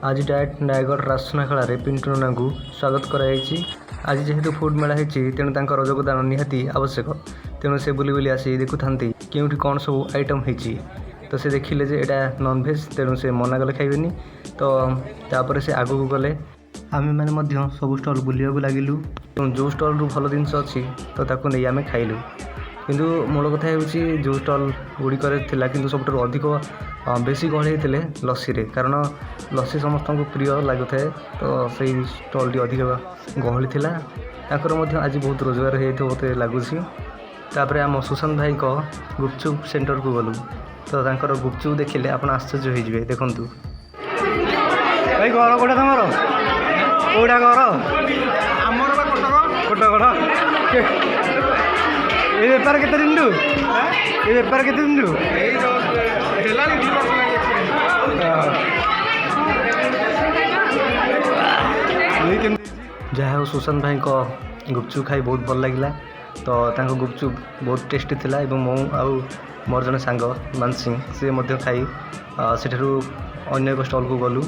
आज डायरेक्ट नयगढ़ रासनाखेला पिंटू नना को स्वागत कराई। आज जेहेतु फूड मेला होती तेणु तांकर योगदान निहाती आवश्यक। तेणु से बुली बुली आसी देखु था केउठी कौन सब आइटम होती। तो से देखिले जे एटा नॉनवेज तेणु से मना कले खाइबेनी। तो तापर से आगु को गले आमे माने मध्य सब स्टॉल बुलिया लगिलु। जो स्टॉल रु भल जिनस अच्छी तो ताकू नहीं आमे खाइलु। किंतु मूल कथा होउची जो स्टॉल गुड़िक कि सब अधिक बेसी गहली होते लस्सी रे, कारण लस्सी समस्त को प्रिय लगु थाए। तो सही स्टॉल अधिक गहली थिला। ताकर मध्य आज बहुत रोजगार होते मते लगुच। तापर आम सुशांत भाई को गुपचुप सेंटर को गलु। तो तांकर गुपचुप देखिले आप आश्चर्य हो जिवे। देखंतु भाई घर कोटा तुम कोटा घर आमर कटक ये बेपार केते दिन ये बेपार केते दिन जहाँ हो सुशांत भाई को गुपचुप खाई बहुत भल लगिला। तो तांको गुपचुप बहुत टेस्टी थिला। एवं मो आउ मोर जने सांग मानसिंह से मध्य खाई सेठू अन्य एक स्टॉल को गलु।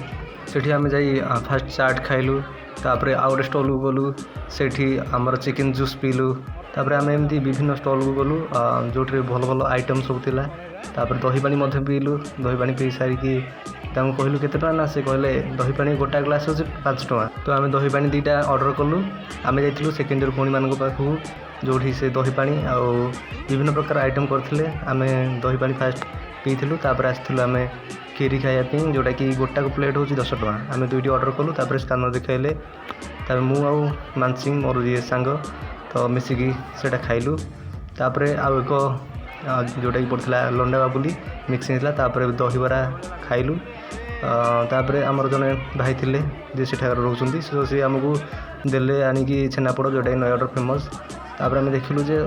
सेठी आमे जाई फास्ट चाट खाइलु। तापरे आउ गोटे स्टॉल को गलु, सेठी आमर चिकेन जूस पीलु। तापरे आमे एमती विभिन्न स्टॉल को गलु जो भल भल आइटम सब थिला। तापर दही पानी मध्य पीलु। दही पानी पी सारिकी तांको कहलु केते टका ना, से कहले दही पानी गोटा ग्लास होचे 5 टका। तो आमे दही पानी दीटा ऑर्डर कलु। आमे जाइथिलु सेकेंडरी भौणी मानक पाखु जोठी से दही पानी आउ विभिन्न प्रकार आइटम करथिले। आमे दही पानी फास्ट पीथिलु। तापर आस्थिलु आमे खीरी खाइबा जोटा कि गोटा को प्लेट होची 10 टका। आमे दुईटी ऑर्डर कलु। तापर स्कैनर देखाइले। तापर मु आउ मानसिंह मोर ये सांग तो मिसिकी सेटा खाइलु। तापर आउ एक जोटा कि पड़ता लंडा बाबुली मिक्सिंग था। तापर दहीबरा खाइलु। तापर आमर जने भाई थिले जे सेठार रोचुंदी से आमको देले आनिकी छेनापोड़ जोटा कि नयगढ़ फेमस। तापर आमे देखिलु जे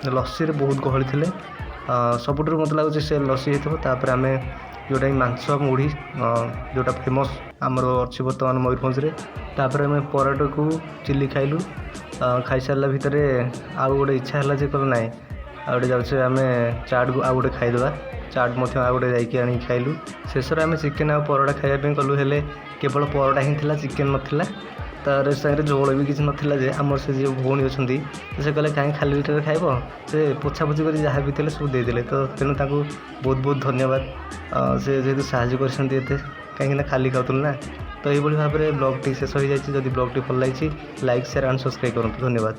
लस्सी रे बहुत गहली थिले। सबुठु मत लगुच से लस्सी होइथो। तापर आमे जोटा कि मांस मुढ़ी जोटा फेमस आमर अच्छी बर्तमान मयूरभंज रे। तापर आमे पराठा को चिल्ली खाइलु। खाई सारा भितर आउ गोटे इच्छा है जे कल ना आ गए जाऊे आम चाट को आउ गोटे खाईदे। चाट मध्य आउ गोटे जाकि आनी खाइलु। शेष आम चिकेन आ परोटा खाइबा कलु। हेले केवल परोटा ही थिला, चिकेन नथिला। तार साइड झोल भी किसी नाला जे आमर से जो भौणी अच्छा से कहले कहीं खाली लिटर खाइब, से पोछापोछि कर जहाँ भी थे सब देदेले। तो तेणु बहुत बहुत धन्यवाद से जेहेतु साहय करते कहीं खाली खाऊल ना। तो ये भाव में ब्लॉग टी शेष हो जाए। जदि ब्लॉग टी भल लगी लाइक शेयर एंड सब्सक्राइब करूँ। धन्यवाद।